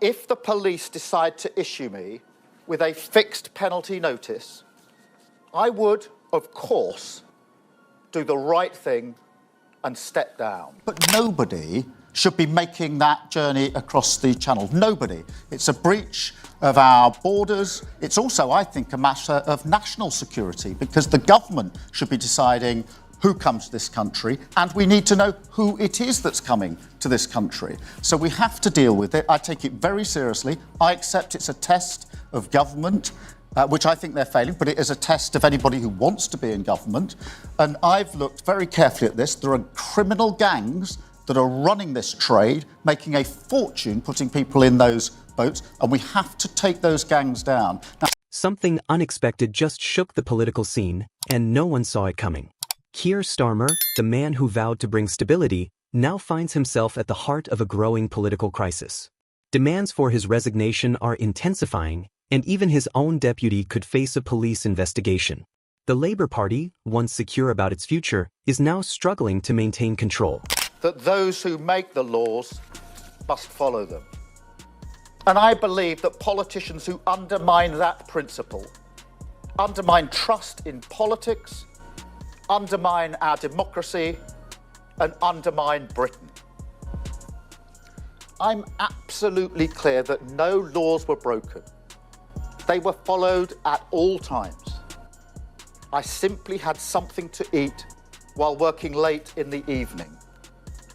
if the police decide to issue me with a fixed penalty notice, I would, of course, do the right thing and step down. But nobody should be making that journey across the channel. Nobody. It's a breach of our borders. It's also, I think, a matter of national security, because the government should be deciding who comes to this country, and we need to know who it is that's coming to this country. So we have to deal with it. I take it very seriously. I accept it's a test of government, which I think they're failing, but it is a test of anybody who wants to be in government. And I've looked very carefully at this. There are criminal gangs that are running this trade, making a fortune putting people in those boats, and we have to take those gangs down. Now, something unexpected just shook the political scene, and no one saw it coming. Keir Starmer, the man who vowed to bring stability, now finds himself at the heart of a growing political crisis. Demands for his resignation are intensifying, and even his own deputy could face a police investigation. The Labour Party, once secure about its future, is now struggling to maintain control. That those who make the laws must follow them. And I believe that politicians who undermine that principle, undermine trust in politics, undermine our democracy, and undermine Britain. I'm absolutely clear that no laws were broken. They were followed at all times. I simply had something to eat while working late in the evening,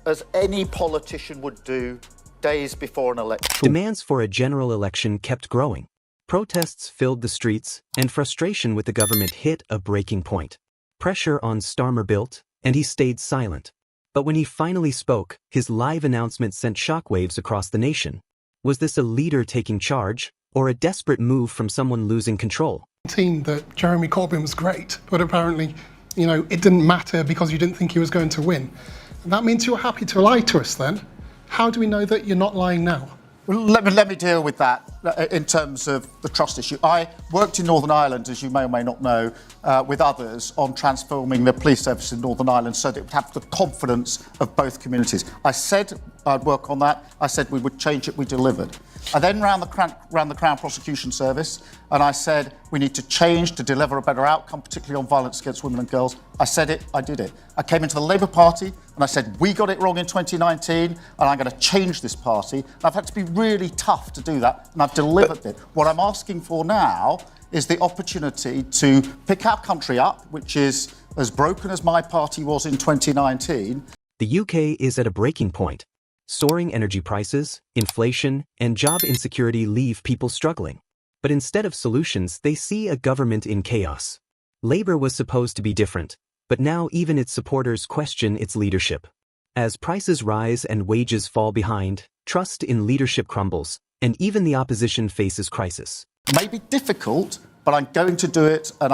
as any politician would do days before an election. Demands for a general election kept growing. Protests filled the streets, and frustration with the government hit a breaking point. Pressure on Starmer built, and he stayed silent. But when he finally spoke, his live announcement sent shockwaves across the nation. Was this a leader taking charge, or a desperate move from someone losing control? That Jeremy Corbyn was great, but apparently, it didn't matter because you didn't think he was going to win. And that means you're happy to lie to us then. How do we know that you're not lying now? Well, let me deal with that in terms of the trust issue. I worked in Northern Ireland, as you may or may not know, with others on transforming the police service in Northern Ireland so that it would have the confidence of both communities. I said I'd work on that. I said we would change it. We delivered. I then ran the Crown Prosecution Service, and I said we need to change to deliver a better outcome, particularly on violence against women and girls. I said it, I did it. I came into the Labour Party and I said we got it wrong in 2019 and I'm going to change this party. And I've had to be really tough to do that, and I've delivered it. What I'm asking for now is the opportunity to pick our country up, which is as broken as my party was in 2019. The UK is at a breaking point. Soaring energy prices, inflation, and job insecurity leave people struggling. But instead of solutions, they see a government in chaos. Labour was supposed to be different, but now even its supporters question its leadership. As prices rise and wages fall behind, trust in leadership crumbles, and even the opposition faces crisis. It may be difficult, but I'm going to do it, and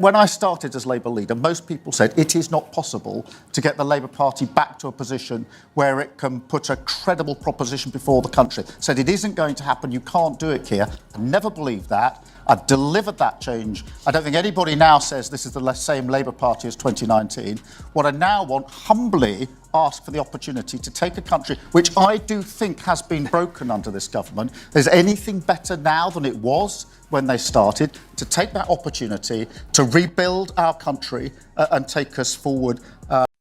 when I started as Labour leader, most people said it is not possible to get the Labour Party back to a position where it can put a credible proposition before the country. Said it isn't going to happen, you can't do it, Keir. I never believed that. I've delivered that change. I don't think anybody now says this is the same Labour Party as 2019. What I now want, humbly ask for the opportunity to take a country which I do think has been broken under this government. Is anything better now than it was when they started? To take that opportunity to rebuild our country and take us forward.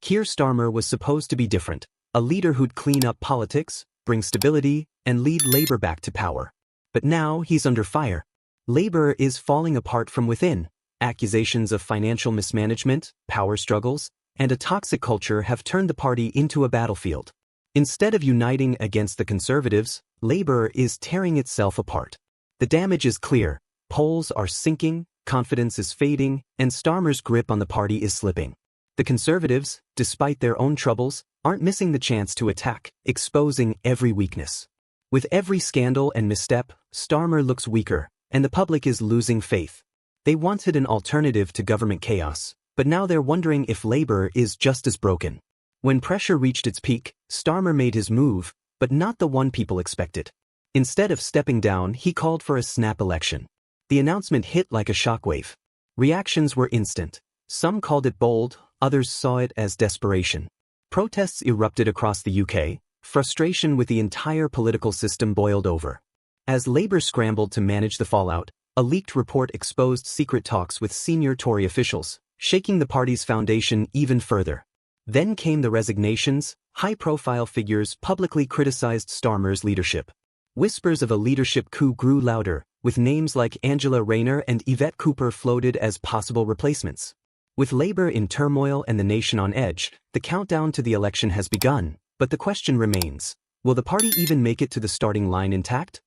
Keir Starmer was supposed to be different, a leader who'd clean up politics, bring stability, and lead Labour back to power. But now he's under fire. Labour is falling apart from within. Accusations of financial mismanagement, power struggles, and a toxic culture have turned the party into a battlefield. Instead of uniting against the Conservatives, Labour is tearing itself apart. The damage is clear. Polls are sinking, confidence is fading, and Starmer's grip on the party is slipping. The Conservatives, despite their own troubles, aren't missing the chance to attack, exposing every weakness. With every scandal and misstep, Starmer looks weaker, and the public is losing faith. They wanted an alternative to government chaos, but now they're wondering if Labour is just as broken. When pressure reached its peak, Starmer made his move, but not the one people expected. Instead of stepping down, he called for a snap election. The announcement hit like a shockwave. Reactions were instant. Some called it bold, others saw it as desperation. Protests erupted across the UK, Frustration with the entire political system boiled over. As Labour scrambled to manage the fallout, a leaked report exposed secret talks with senior Tory officials, shaking the party's foundation even further. Then came the resignations. High-profile figures publicly criticized Starmer's leadership. Whispers of a leadership coup grew louder, with names like Angela Rayner and Yvette Cooper floated as possible replacements. With Labour in turmoil and the nation on edge, the countdown to the election has begun, but the question remains: will the party even make it to the starting line intact?